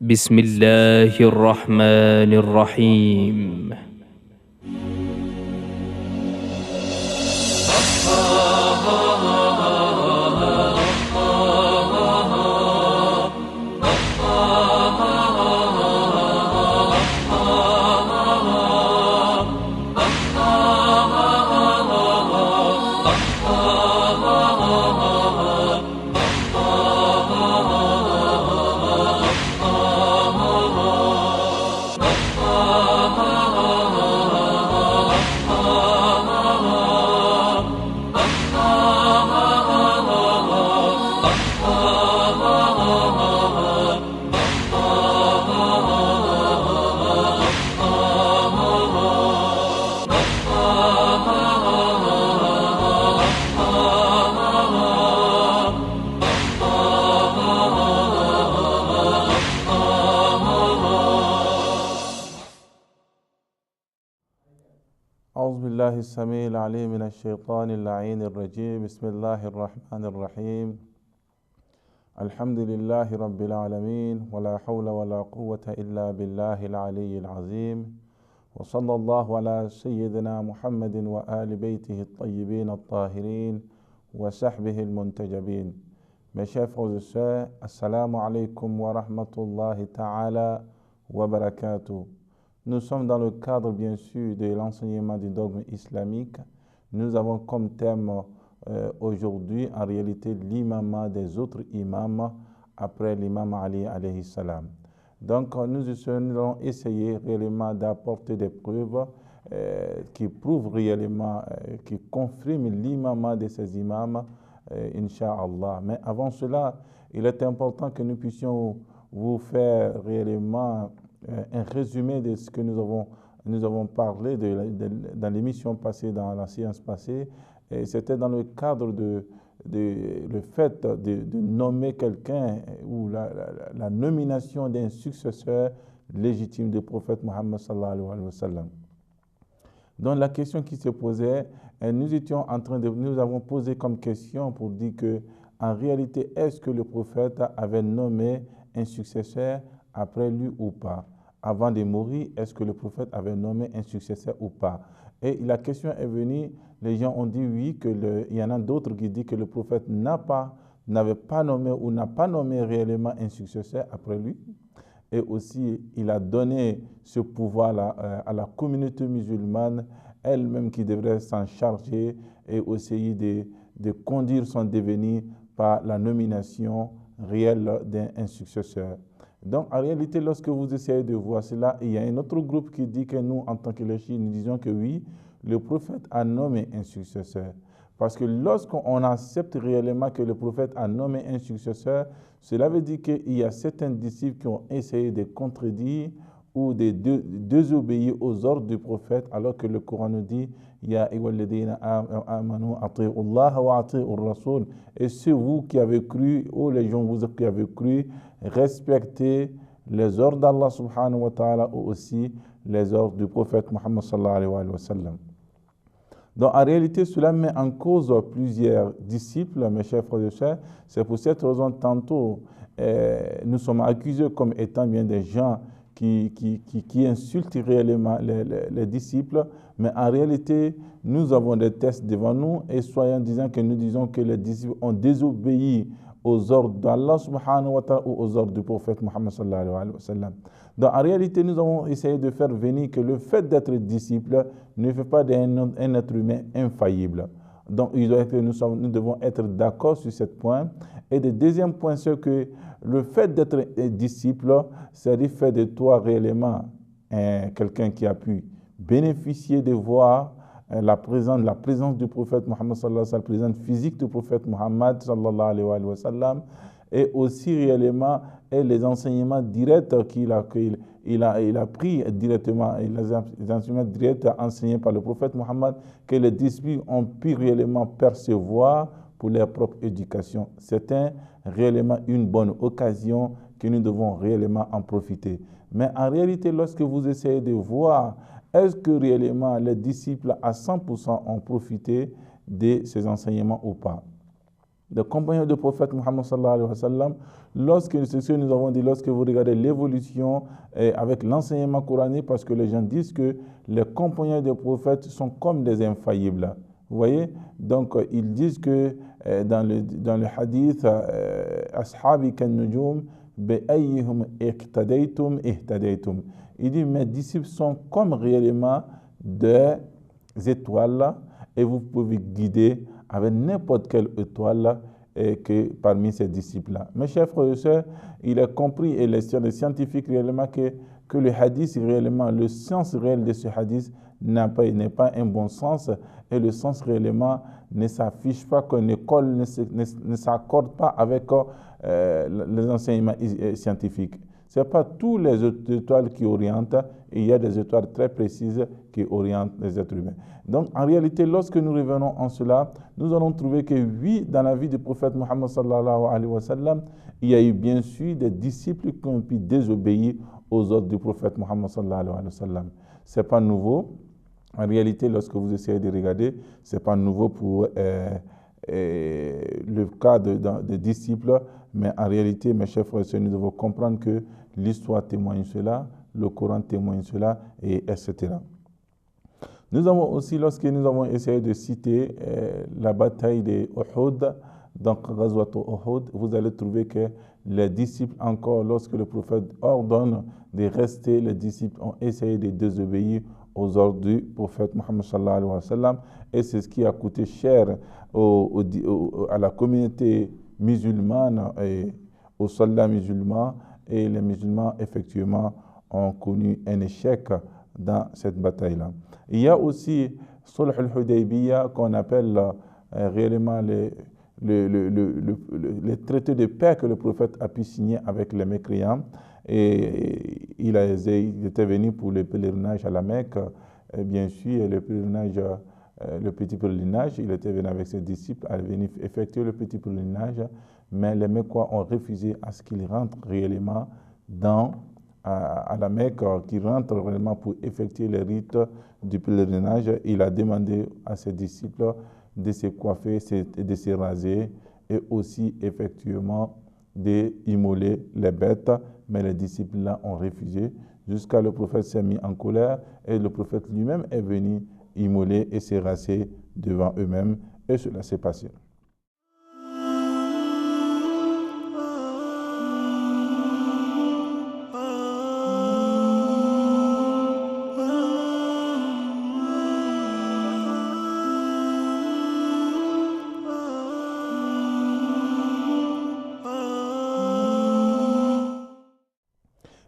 بسم الله الرحمن الرحيم. أعوذ بالله السميع العليم من الشيطان اللعين الرجيم. بسم الله الرحمن الرحيم. الحمد لله رب العالمين، ولا حول ولا قوة إلا بالله العلي العظيم، وصلى الله على سيدنا محمد وآل بيته الطيبين الطاهرين وصحبه المنتجبين. Mes chers frères et sœurs, assalamu alaikum wa rahmatullahi ta'ala wa barakatuh. Nous sommes dans le cadre, bien sûr, de l'enseignement du dogme islamique. Nous avons comme thème aujourd'hui, en réalité, l'imam des autres imams après l'imam Ali alayhi salam. Donc, nous allons essayer réellement d'apporter des preuves qui prouvent réellement, qui confirment l'imam de ces imams, Inch'Allah. Mais avant cela, il est important que nous puissions vous faire réellement un résumé de ce que nous avons parlé dans l'émission passée, dans la séance passée. Et c'était dans le cadre le fait de nommer quelqu'un ou la nomination d'un successeur légitime du prophète Mohammed sallallahu alayhi wa sallam. Donc la question qui se posait, nous avons posé comme question pour dire que en réalité, est-ce que le prophète avait nommé un successeur après lui ou pas? Avant de mourir, est-ce que le prophète avait nommé un successeur ou pas? Et la question est venue, les gens ont dit oui, il y en a d'autres qui disent que le prophète n'avait pas nommé ou n'a pas nommé réellement un successeur après lui. Et aussi, il a donné ce pouvoir à la communauté musulmane, elle-même qui devrait s'en charger et essayer de conduire son devenir par la nomination réelle d'un successeur. Donc, en réalité, lorsque vous essayez de voir cela, il y a un autre groupe qui dit que nous, en tant que les chiites, nous disons que oui, le prophète a nommé un successeur. Parce que lorsqu'on accepte réellement que le prophète a nommé un successeur, cela veut dire qu'il y a certains disciples qui ont essayé de contredire ou de désobéir aux ordres du prophète, alors que le Coran nous dit Ya ayyuhalladhina amanu ati'u Allah wa ati'u Rasul. Et c'est vous qui avez cru, ou les gens vous qui avez cru, respectez les ordres d'Allah subhanahu wa ta'ala ou aussi les ordres du prophète Muhammad sallallahu alayhi wa sallam. Donc en réalité, cela met en cause plusieurs disciples, mes chers frères et sœurs. C'est pour cette raison, tantôt, nous sommes accusés comme étant bien des gens qui insultent réellement les disciples, mais en réalité, nous avons des tests devant nous et soyons disant que nous disons que les disciples ont désobéi aux ordres d'Allah subhanahu wa ta'ala ou aux ordres du prophète Muhammad sallallahu alayhi wa sallam. Donc en réalité, nous avons essayé de faire venir que le fait d'être disciple ne fait pas d'un être humain infaillible. Donc nous devons être d'accord sur ce point. Et le deuxième point, c'est que le fait d'être disciple, c'est le fait de toi réellement quelqu'un qui a pu bénéficier de voir la présence du prophète Muhammad sallallahu alayhi wa sallam, la présence physique du prophète Muhammad sallallahu alayhi wa sallam, et aussi réellement les enseignements directs qu'il a pris directement, les enseignements directs enseignés par le prophète Muhammad, que les disciples ont pu réellement percevoir pour leur propre éducation. C'est réellement une bonne occasion que nous devons réellement en profiter. Mais en réalité, lorsque vous essayez de voir, est-ce que réellement les disciples à 100% ont profité de ces enseignements ou pas? des compagnons du prophète Muhammad sallallahu alayhi wa sallam, c'est ce que nous avons dit, lorsque vous regardez l'évolution avec l'enseignement coranique, parce que les gens disent que les compagnons du prophète sont comme des infaillibles. Vous voyez? Donc, ils disent que dans le hadith, Ashabi kan nujum bi'ayyihum iqtadaytum ihtadaytum. Il dit, mes disciples sont comme réellement des étoiles et vous pouvez guider avec n'importe quelle étoile que parmi ces disciples-là. Mes chers frères et sœurs, il a compris, et les scientifiques réellement, que le hadith, réellement, le sens réel de ce hadith n'est pas un bon sens, et le sens réellement ne s'affiche pas, que l'école ne s'accorde pas avec les enseignements scientifiques. Ce n'est pas tous les étoiles qui orientent, il y a des étoiles très précises qui orientent les êtres humains. Donc, en réalité, lorsque nous revenons en cela, nous allons trouver que oui, dans la vie du prophète Muhammad sallallahu alayhi wa sallam, il y a eu bien sûr des disciples qui ont pu désobéir aux ordres du prophète Muhammad sallallahu alayhi wa sallam. Ce n'est pas nouveau. En réalité, lorsque vous essayez de regarder, ce n'est pas nouveau pour le cas des disciples, mais en réalité, mes chers frères et sœurs, nous devons comprendre que l'histoire témoigne cela, le Coran témoigne cela, et etc. Nous avons aussi, lorsque nous avons essayé de citer la bataille de Uhud, donc Ghazwat Uhud, vous allez trouver que les disciples encore, lorsque le prophète ordonne de rester, les disciples ont essayé de désobéir aux ordres du prophète Muhammad sallallahu alayhi wa sallam, et c'est ce qui a coûté cher à la communauté musulmane et aux soldats musulmans, et les musulmans effectivement ont connu un échec dans cette bataille-là. Il y a aussi Sulh al-Hudaybiyah qu'on appelle réellement les traités de paix que le prophète a pu signer avec les mécréants. Et il était venu pour le pèlerinage à la Mecque, et bien sûr, le petit pèlerinage, il était venu avec ses disciples, à venir effectuer le petit pèlerinage, mais les Mecquois ont refusé à ce qu'il rentre réellement à la Mecque, qu'il rentre réellement pour effectuer les rites du pèlerinage. Il a demandé à ses disciples de se coiffer, de se raser, et aussi effectivement d'immoler les bêtes, mais les disciples là ont refusé, jusqu'à le prophète s'est mis en colère, et le prophète lui-même est venu immoler et se raser devant eux-mêmes, et cela s'est passé.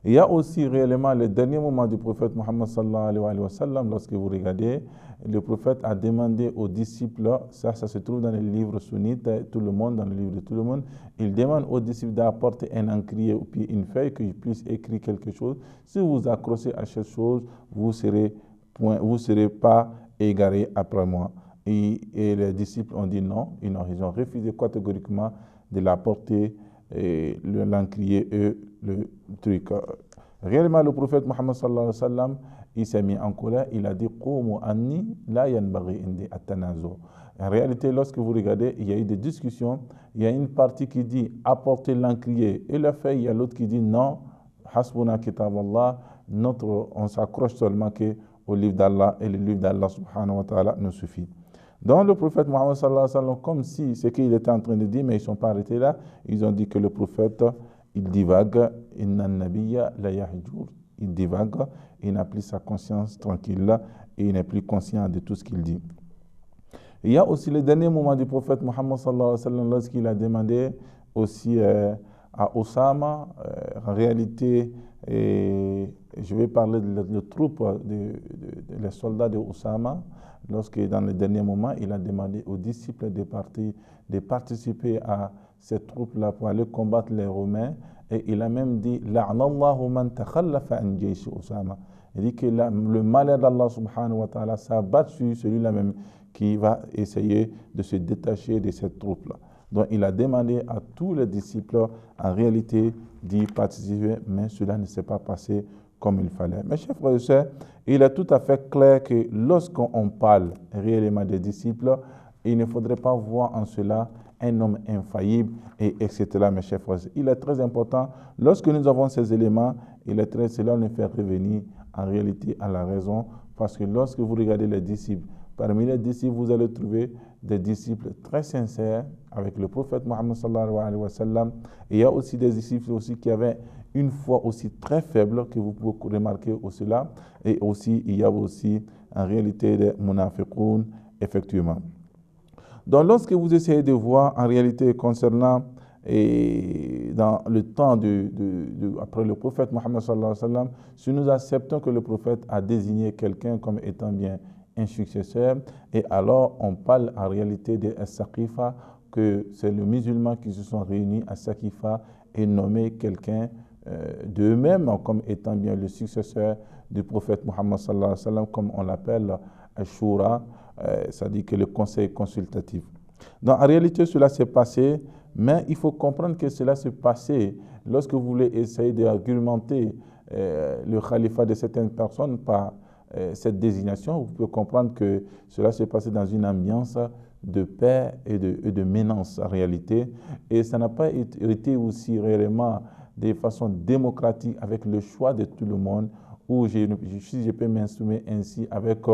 Il y a aussi réellement le dernier moment du prophète Muhammad sallallahu alayhi wa sallam, lorsque vous regardez, le prophète a demandé aux disciples, ça se trouve dans les livres sunnites, tout le monde, dans le livre de tout le monde, il demande aux disciples d'apporter un encrier ou puis une feuille qu'ils puissent écrire quelque chose. Si vous accrochez à cette chose, vous ne serez pas égarés après moi. Et les disciples ont dit non, ils ont refusé catégoriquement de l'apporter, l'encrier et le truc. Réellement, le prophète Muhammad sallallahu alayhi wa sallam, il s'est mis en colère, il a dit « Qumu anni la yanbaghi indi at-tanazu ». En réalité, lorsque vous regardez, il y a eu des discussions, il y a une partie qui dit « apportez l'encrier et la feuille », il y a l'autre qui dit « non, hasbuna kitab Allah », on s'accroche seulement au livre d'Allah, et le livre d'Allah subhanahu wa ta'ala nous suffit. Donc le prophète Muhammad sallallahu alayhi wa sallam, comme si ce qu'il était en train de dire, mais ils ne sont pas arrêtés là, ils ont dit que le prophète, il divague, inna nabiyya la yahjur, il divague, il n'a plus sa conscience tranquille là, et il n'est plus conscient de tout ce qu'il dit. Il y a aussi le dernier moment du prophète Muhammad sallallahu alayhi wa sallam, lorsqu'il a demandé aussi à Osama, en réalité, je vais parler de troupes, les soldats de Osama, lorsque dans le dernier moment, il a demandé aux disciples de participer à cette troupe-là pour aller combattre les Romains, et il a même dit « La'anallahu man takhallafa an jayshi Osama ». Il dit que le malheur d'Allah subhanahu wa ta'ala s'abat sur celui-là même qui va essayer de se détacher de cette troupe-là. Donc il a demandé à tous les disciples en réalité d'y participer, mais cela ne s'est pas passé comme il fallait. Mes chers frères et sœurs, il est tout à fait clair que lorsqu'on parle réellement des disciples, il ne faudrait pas voir en cela un homme infaillible, et etc. Mes chers frères. Il est très important, lorsque nous avons ces éléments, cela nous fait revenir en réalité à la raison, parce que lorsque vous regardez les disciples, parmi les disciples, vous allez trouver des disciples très sincères avec le prophète Mohammed sallallahu alayhi wa sallam. Et il y a aussi des disciples aussi qui avaient une foi aussi très faible, que vous pouvez remarquer aussi là. Et aussi, il y a aussi en réalité des munafiqoun, effectivement. Donc, lorsque vous essayez de voir en réalité concernant dans le temps après le prophète Mohammed sallallahu alayhi wa sallam, si nous acceptons que le prophète a désigné quelqu'un comme étant bien un successeur, et alors on parle en réalité de Saqifa, que c'est les musulmans qui se sont réunis à Saqifa et nommé quelqu'un d'eux-mêmes comme étant bien le successeur du prophète Mohammed sallallahu alayhi wa sallam, comme on l'appelle Ashura, c'est-à-dire que le conseil consultatif. Donc en réalité, cela s'est passé, mais il faut comprendre que cela s'est passé lorsque vous voulez essayer d'argumenter le califat de certaines personnes par cette désignation. Vous pouvez comprendre que cela s'est passé dans une ambiance de paix et de ménance en réalité. Et ça n'a pas été aussi réellement de façon démocratique avec le choix de tout le monde, où je peux m'instruire ainsi avec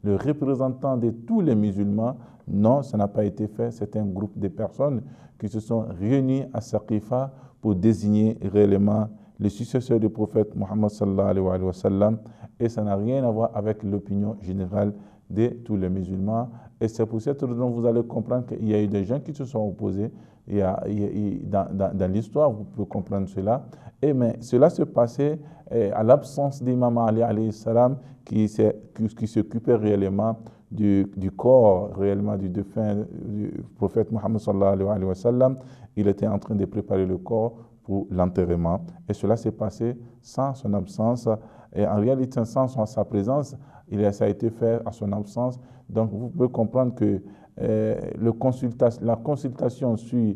le représentant de tous les musulmans. Non, ça n'a pas été fait. C'est un groupe de personnes qui se sont réunis à Saqifa pour désigner réellement le successeur du prophète Mohammed sallallahu alayhi wa sallam. Et ça n'a rien à voir avec l'opinion générale de tous les musulmans. Et c'est pour cette raison que vous allez comprendre qu'il y a eu des gens qui se sont opposés. Dans l'histoire, vous pouvez comprendre cela. Mais cela se passait à l'absence d'Imam Ali alayhi salam, qui s'occupait réellement du corps réellement du défunt du prophète Mohammed sallallahu alayhi wa sallam. Il était en train de préparer le corps pour l'enterrement. Et cela s'est passé sans son absence. Et en réalité, sans sa présence, ça a été fait à son absence. Donc, vous pouvez comprendre que la consultation sur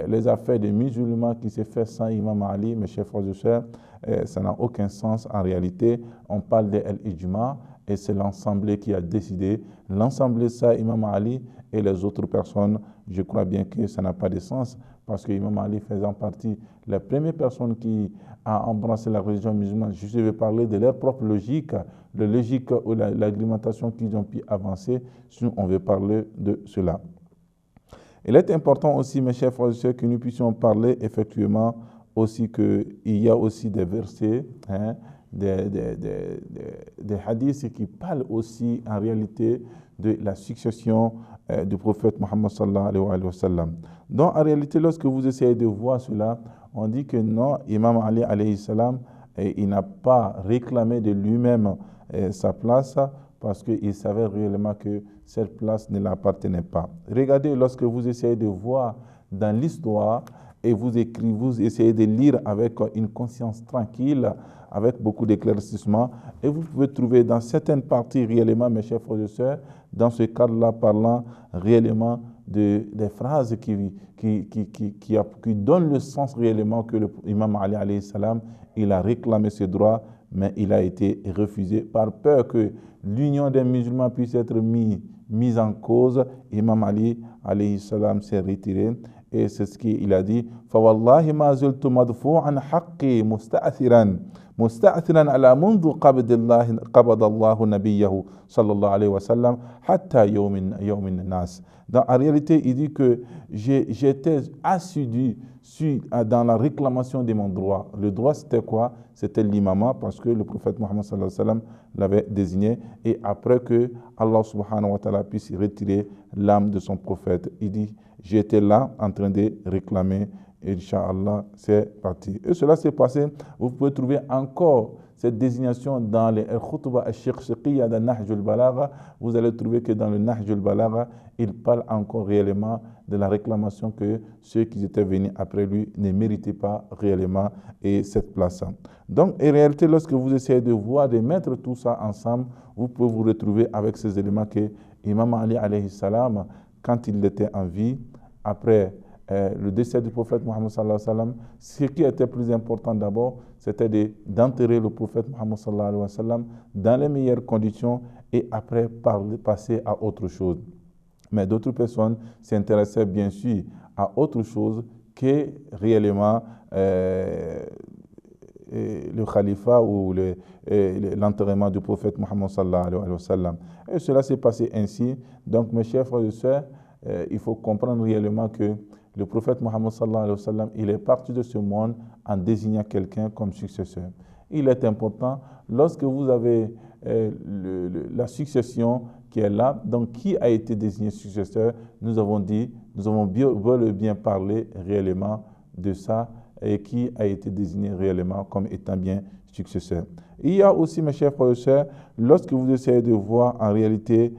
les affaires des musulmans qui s'est fait sans Imam Ali, mes chers frères et sœurs, ça n'a aucun sens en réalité. On parle de l'Ijma et c'est l'Assemblée qui a décidé. L'Assemblée, ça, Imam Ali et les autres personnes, je crois bien que ça n'a pas de sens, parce que Imam Ali faisant partie la première personne qui a embrassé la religion musulmane. Je vais parler de leur propre logique, la logique ou l'agrémentation qu'ils ont pu avancer, si on veut parler de cela. Il est important aussi, mes chers frères et sœurs, que nous puissions parler effectivement aussi qu'il y a aussi des versets, des hadiths qui parlent aussi en réalité de la succession du prophète Mohammed sallallahu alayhi wa sallam. Donc en réalité, lorsque vous essayez de voir cela, on dit que non, Imam Ali alayhi salam, il n'a pas réclamé de lui-même sa place, parce qu'il savait réellement que cette place ne l'appartenait pas. Regardez, lorsque vous essayez de voir dans l'histoire et vous essayez de lire avec une conscience tranquille, avec beaucoup d'éclaircissement, et vous pouvez trouver dans certaines parties réellement, mes chers frères et sœurs, dans ce cadre-là, parlant réellement des phrases qui donnent le sens réellement que l'imam Ali alayhi salam, il a réclamé ce droit, mais il a été refusé par peur que l'union des musulmans puisse être mise en cause. Imam Ali alayhi salam s'est retiré et c'est ce qu'il a dit. فَوَاللَّهِ مَا زُلْتُ مَدْفُوعًا حَقِّي مُسْتَأْثِرًا عَلَى مُنْذُ قَبَضَ اللَّهُ نَبِيَّهُ صلى الله عليه وسلم حتى يوم الناس. En réalité, il dit que j'étais assidu dans la réclamation de mon droit. Le droit, c'était quoi? C'était l'imama, parce que le prophète Mohammed sallallahu alayhi wa sallam l'avait désigné. Et après que Allah subhanahu wa ta'ala puisse retirer l'âme de son prophète, il dit, j'étais là en train de réclamer. Inch'Allah, c'est parti. Et cela s'est passé. Vous pouvez trouver encore cette désignation dans les Khutba al-Shiqshqiya de Nahj al-Balagha. Vous allez trouver que dans le Nahj al-Balagha, il parle encore réellement de la réclamation que ceux qui étaient venus après lui ne méritaient pas réellement et cette place. Donc, en réalité, lorsque vous essayez de voir, de mettre tout ça ensemble, vous pouvez vous retrouver avec ces éléments que Imam Ali alayhi salam, quand il était en vie, après le décès du prophète Mohammed sallallahu alayhi wa sallam, ce qui était plus important d'abord, c'était d'enterrer le prophète Mohammed sallallahu alayhi wa sallam dans les meilleures conditions et après passer à autre chose. Mais d'autres personnes s'intéressaient bien sûr à autre chose que réellement le khalifa ou l'enterrement du prophète Mohammed sallallahu alayhi wa sallam. Et cela s'est passé ainsi. Donc, mes chers frères et sœurs, il faut comprendre réellement que le prophète Mohammed sallallahu alayhi wa sallam, il est parti de ce monde en désignant quelqu'un comme successeur. Il est important, lorsque vous avez la succession qui est là, donc qui a été désigné successeur, nous avons bel et bien parlé réellement de ça et qui a été désigné réellement comme étant bien successeur. Il y a aussi, mes chers frères et sœurs, lorsque vous essayez de voir en réalité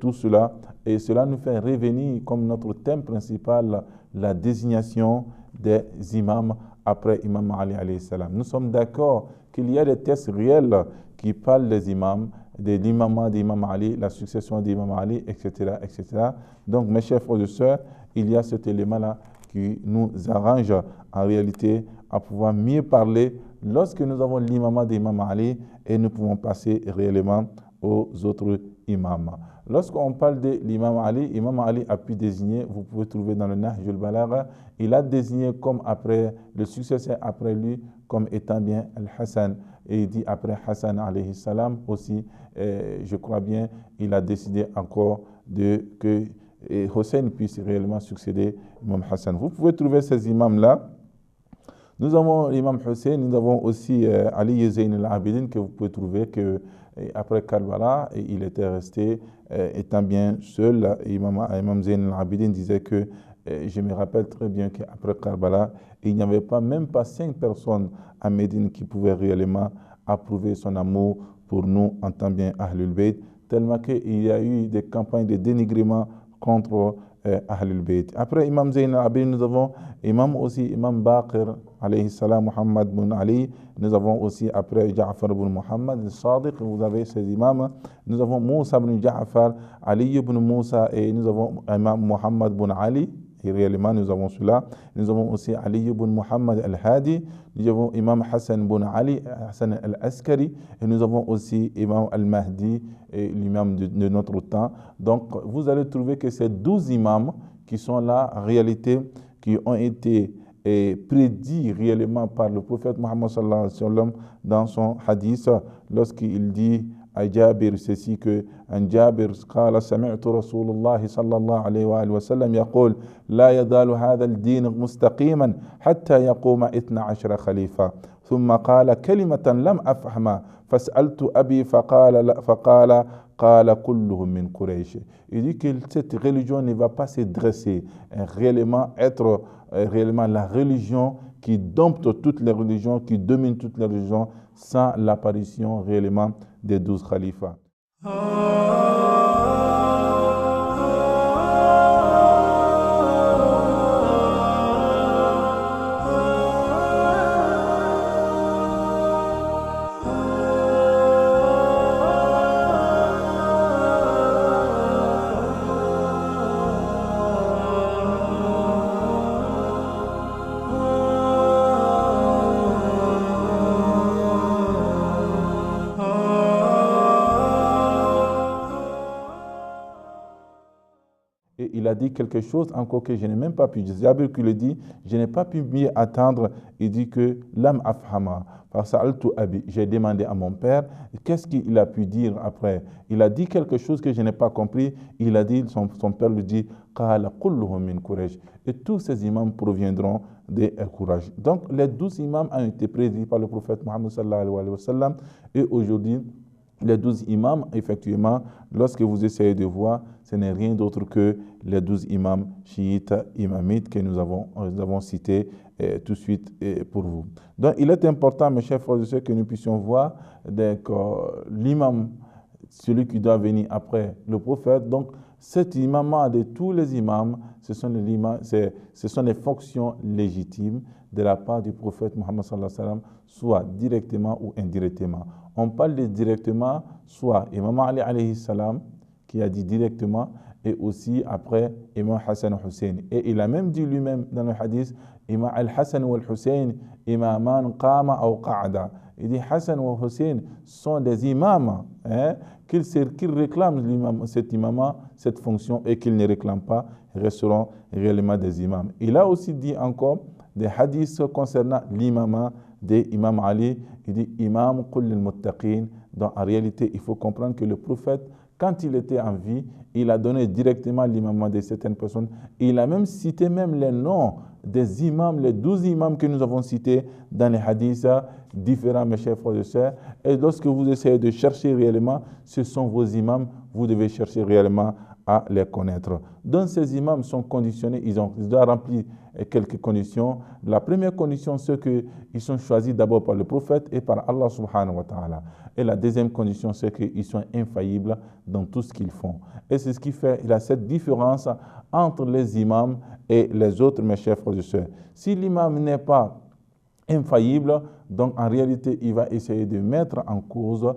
tout cela, et cela nous fait revenir comme notre thème principal, la désignation des imams après Imam Ali alayhi salam. Nous sommes d'accord qu'il y a des textes réels qui parlent des imams, de l'imam d'Imam Ali, la succession d'Imam Ali, etc., etc. Donc, mes chers frères et sœurs, il y a cet élément-là qui nous arrange en réalité à pouvoir mieux parler lorsque nous avons l'imam d'Imam Ali et nous pouvons passer réellement aux autres imams. Lorsqu'on parle de l'imam Ali, Imam Ali a pu désigner, vous pouvez trouver dans le Nahj al-Balagha, il a désigné comme après, le successeur après lui, comme étant bien Al-Hassan. Et il dit après Hassan alayhi salam aussi, je crois bien, il a décidé encore que Hussein puisse réellement succéder Imam Hassan. Vous pouvez trouver ces imams-là. Nous avons l'imam Hussein, nous avons aussi Ali Zayn al-Abidin que vous pouvez trouver que après Karbala, il était resté étant bien seul. Imam Zayn al-Abidin disait que je me rappelle très bien qu'après Karbala, il n'y avait même pas 5 personnes à Médine qui pouvaient réellement approuver son amour pour nous en tant bien Ahlul Bayt, tellement qu'il y a eu des campagnes de dénigrement contre Ahlul Bayt. Après Imam Zayn al-Abidin, nous avons Imam Baqir, alayhi salam, Muhammad bin Ali. Nous avons aussi après Ja'far bin Muhammad, al-Sadiq, vous avez ces imams. Nous avons Moussa bin Ja'far, Ali ibn Moussa, et nous avons Imam Muhammad bin Ali. Et réellement, nous avons cela. Nous avons aussi Ali ibn Muhammad al-Hadi. Nous avons Imam Hassan bin Ali, Hassan al-Askari. Et nous avons aussi Imam al-Mahdi, l'imam de notre temps. Donc, vous allez trouver que ces 12 imams qui sont là, en réalité, qui ont été prédits réellement par le prophète Muhammad sallallahu alayhi wa sallam dans son hadith, lorsqu'il dit à Jabir ceci que عن جابر قال سمعت رسول الله صلى الله عليه وآله وسلم يقول لا يزال هذا الدين مستقيما حتى يقوم 12 خليفة ثم قال كلمة لم أفهمها فسألت أبي قال كلهم من قريش. Il dit que cette religion ne va pas se dresser, réellement être réellement la religion qui dompte toutes les religions, qui domine toutes les religions sans l'apparition réellement des 12 khalifas. Il a dit quelque chose encore que je n'ai même pas pu dire. Jabir qui le dit, je n'ai pas pu m'y attendre. Il dit que l'âme afhama. J'ai demandé à mon père, qu'est-ce qu'il a pu dire après? Il a dit quelque chose que je n'ai pas compris. Il a dit, son père lui dit, et tous ces imams proviendront de Quraysh. Donc les 12 imams ont été prédits par le prophète Mohammed sallallahu alayhi wa sallam. Et aujourd'hui, les 12 imams, effectivement, lorsque vous essayez de voir, ce n'est rien d'autre que les 12 imams chiites, imamites que nous avons cités tout de suite pour vous. Donc, il est important, mes chers frères et sœurs, que nous puissions voir l'imam, celui qui doit venir après le prophète. Donc, cet imam de tous les imams, ce sont les fonctions légitimes de la part du prophète Mohammed sallallahu alayhi wa sallam, soit directement ou indirectement. On parle de directement, soit Imam Ali alayhi salam, qui a dit directement, et aussi après Imam Hassan Hussein. Et il a même dit lui-même dans le hadith, Imam al-Hassan ou al-Hussein, imaman qama aw qa'ada. Il dit Hassan ou Hussein sont des imams, qu'ils réclament cet imam, cette fonction, et qu'ils ne réclament pas, resteront réellement des imams. Il a aussi dit encore des hadiths concernant l'imam de Imam Ali. Il dit Imam Qul al-Muttaqin. Donc en réalité, il faut comprendre que le prophète, quand il était en vie, il a donné directement l'imam de certaines personnes. Il a même cité même les noms des imams, les 12 imams que nous avons cités dans les hadiths différents, mes chers frères et sœurs. Et lorsque vous essayez de chercher réellement, ce sont vos imams, vous devez chercher réellement à les connaître. Donc ces imams sont conditionnés, ils doivent remplir quelques conditions. La première condition, c'est qu'ils sont choisis d'abord par le prophète et par Allah subhanahu wa ta'ala. Et la deuxième condition, c'est qu'ils sont infaillibles dans tout ce qu'ils font. Et c'est ce qui fait, il y a cette différence entre les imams et les autres, mes chers frères et sœurs. Si l'imam n'est pas infaillible, donc en réalité, il va essayer de mettre en cause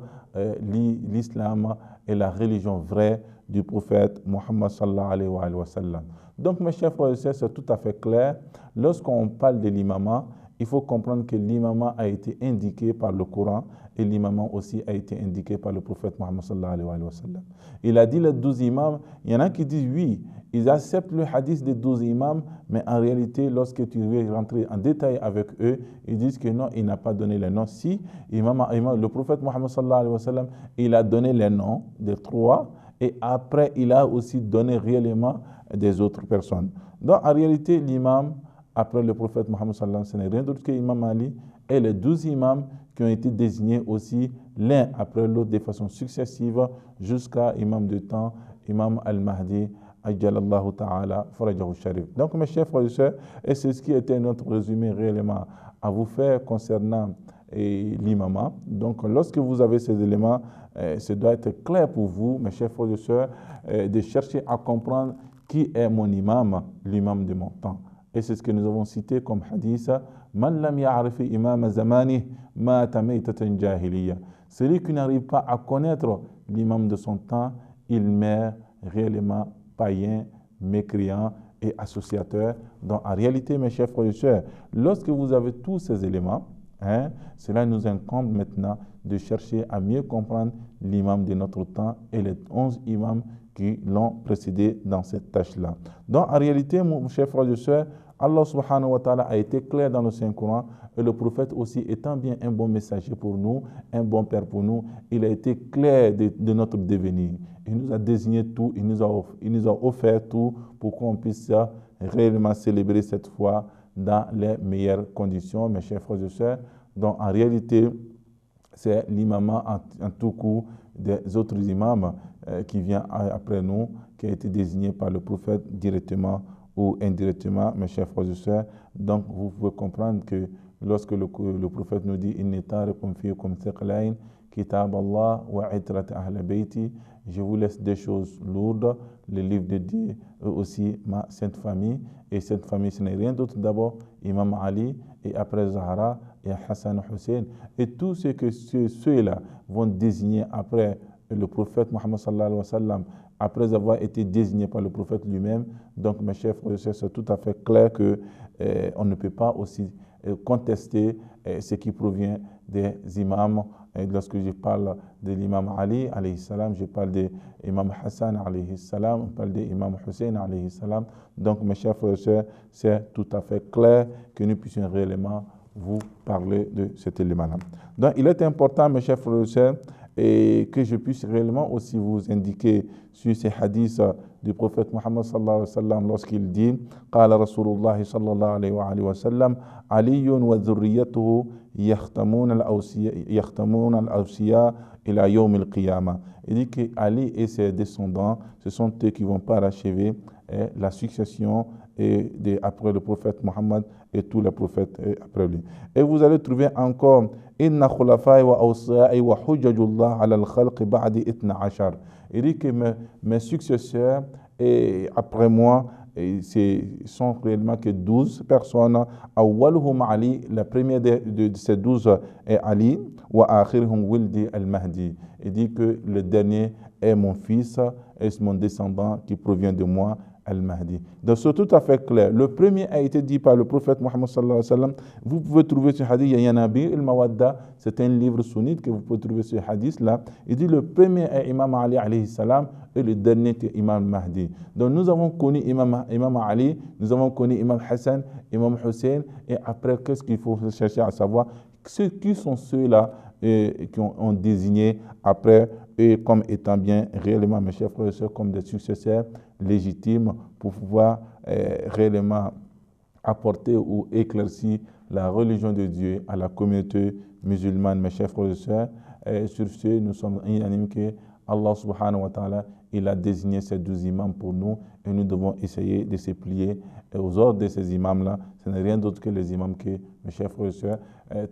l'islam et la religion vraie du prophète Muhammad sallallahu alayhi wa sallam. Donc, mes chers frères et sœurs, c'est tout à fait clair. Lorsqu'on parle de l'imama, il faut comprendre que l'imama a été indiqué par le Coran et l'imama aussi a été indiqué par le prophète Muhammad sallallahu alayhi wa sallam. Il a dit les 12 imams, il y en a qui disent oui, ils acceptent le hadith des 12 imams, mais en réalité, lorsque tu veux rentrer en détail avec eux, ils disent que non, il n'a pas donné les noms. Si, le prophète Muhammad sallallahu alayhi wa sallam, il a donné les noms des 3, et après, il a aussi donné réellement des autres personnes. Donc, en réalité, l'imam, après le prophète Muhammad sallallahu alayhi wa sallam, ce n'est rien d'autre que l'imam Ali et les 12 imams qui ont été désignés aussi l'un après l'autre de façon successive jusqu'à imam de temps, imam al-Mahdi, ajjalallahu ta'ala, farajahu sharif. Donc, mes chers frères et sœurs, et c'est ce qui était notre résumé réellement à vous faire concernant l'imama. Donc, lorsque vous avez ces éléments, ça doit être clair pour vous, mes chers frères et sœurs, de chercher à comprendre qui est mon imam, l'imam de mon temps. Et c'est ce que nous avons cité comme hadith. Man lam ya'rifi imam zamani mata maytatan jahiliya. Celui qui n'arrive pas à connaître l'imam de son temps, il meurt réellement païen, mécréant et associateur. Donc en réalité, mes chers frères et sœurs, lorsque vous avez tous ces éléments, cela nous incombe maintenant de chercher à mieux comprendre l'imam de notre temps et les 11 imams qui l'ont précédé dans cette tâche-là. Donc en réalité, mon cher frère et sœur, Allah subhanahu wa ta'ala a été clair dans le Saint-Coran et le prophète aussi étant bien un bon messager pour nous, un bon père pour nous, il a été clair de notre devenir. Il nous a désigné tout, il nous a offert tout pour qu'on puisse réellement célébrer cette foi dans les meilleures conditions, mes chers frères et sœurs. Donc en réalité, c'est l'imama en tout coup des autres imams qui vient après nous, qui a été désigné par le prophète directement ou indirectement, mes chers frères et sœurs. Donc, vous pouvez comprendre que lorsque le prophète nous dit « Inni tarikum fiikum thiqlayn, kitab Allah wa itrat ahl bayti » je vous laisse des choses lourdes, le livre de Dieu et aussi ma sainte famille. Et cette famille, ce n'est rien d'autre d'abord, Imam Ali, et après Zahra, et Hassan Hussein. Et tout ce que ceux-là vont désigner après le prophète Muhammad sallallahu alayhi wa sallam, après avoir été désigné par le prophète lui-même. Donc, mes chers frères et sœurs, c'est tout à fait clair qu'on ne peut pas aussi contester ce qui provient des imams. Et lorsque je parle de l'imam Ali, alayhi salam, je parle de l'imam Hassan, alayhi salam, je parle de l'imam Hussein, alayhi salam. Donc, mes chers frères et sœurs, c'est tout à fait clair que nous puissions réellement vous parler de cet élément-là. Donc, il est important, mes chers frères et sœurs, et que je puisse réellement aussi vous indiquer sur ces hadiths du prophète Muhammad sallallahu alayhi wa sallam lorsqu'il dit « Qala Rasulullah sallallahu alayhi wa sallam Aliyun wa dhurriyatuhu yakhtamuna al-awsiya ila yawm al-qiyamah » Il dit que Ali et ses descendants, ce sont eux qui vont parachever la succession après le prophète Muhammad et tous les prophètes après lui. Et vous allez trouver encore Inna khulafai wa awsa'i wa hujjajullah ala al-khalq ba'di 12. Il dit que mes successeurs et après moi, sont réellement que 12 personnes. Awwaluhum Ali, la première de ces 12 est Ali, wa akhiruhum wildi al-Mahdi. Il dit que le dernier est mon fils, est mon descendant qui provient de moi, al-Mahdi. Donc c'est tout à fait clair. Le premier a été dit par le prophète Mohammed sallallahu alayhi wa sallam. Vous pouvez trouver ce hadith, il y en a bien, al-Mawadda, c'est un livre sunnite que vous pouvez trouver ce hadith-là. Il dit le premier est Imam Ali alayhi salam et le dernier est Imam Mahdi. Donc nous avons connu Imam Ali, nous avons connu Imam Hassan, Imam Hussein, et après qu'est-ce qu'il faut chercher à savoir? Qui sont ceux-là qui ont désigné après eux comme étant bien réellement, mes chers frères et sœurs, comme des successeurs légitimes pour pouvoir réellement apporter ou éclaircir la religion de Dieu à la communauté musulmane, mes chers frères et sœurs. Sur ce, nous sommes unanimes que Allah subhanahu wa ta'ala, il a désigné ces 12 imams pour nous et nous devons essayer de se plier aux ordres de ces imams-là. Ce n'est rien d'autre que les imams que, mes chers frères et sœurs,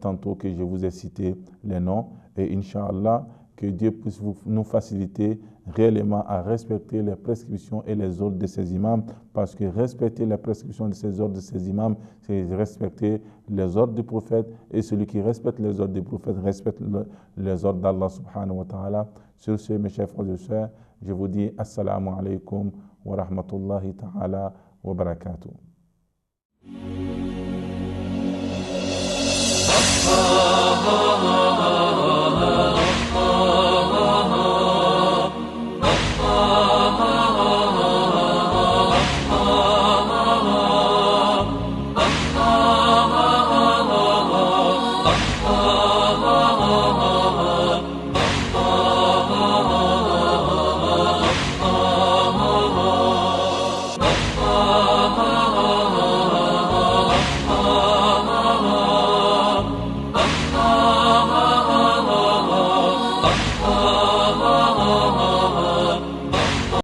tantôt que je vous ai cité les noms. Et Inch'Allah, que Dieu puisse nous faciliter réellement à respecter les prescriptions et les ordres de ces imams, parce que respecter les prescriptions de ces ordres de ces imams, c'est respecter les ordres du prophète, et celui qui respecte les ordres du prophète respecte les ordres d'Allah subhanahu wa ta'ala. Sur ce, mes chers frères et sœurs, je vous dis assalamu alaikum wa rahmatullahi ta'ala wa barakatuh. Ah, ah, ah.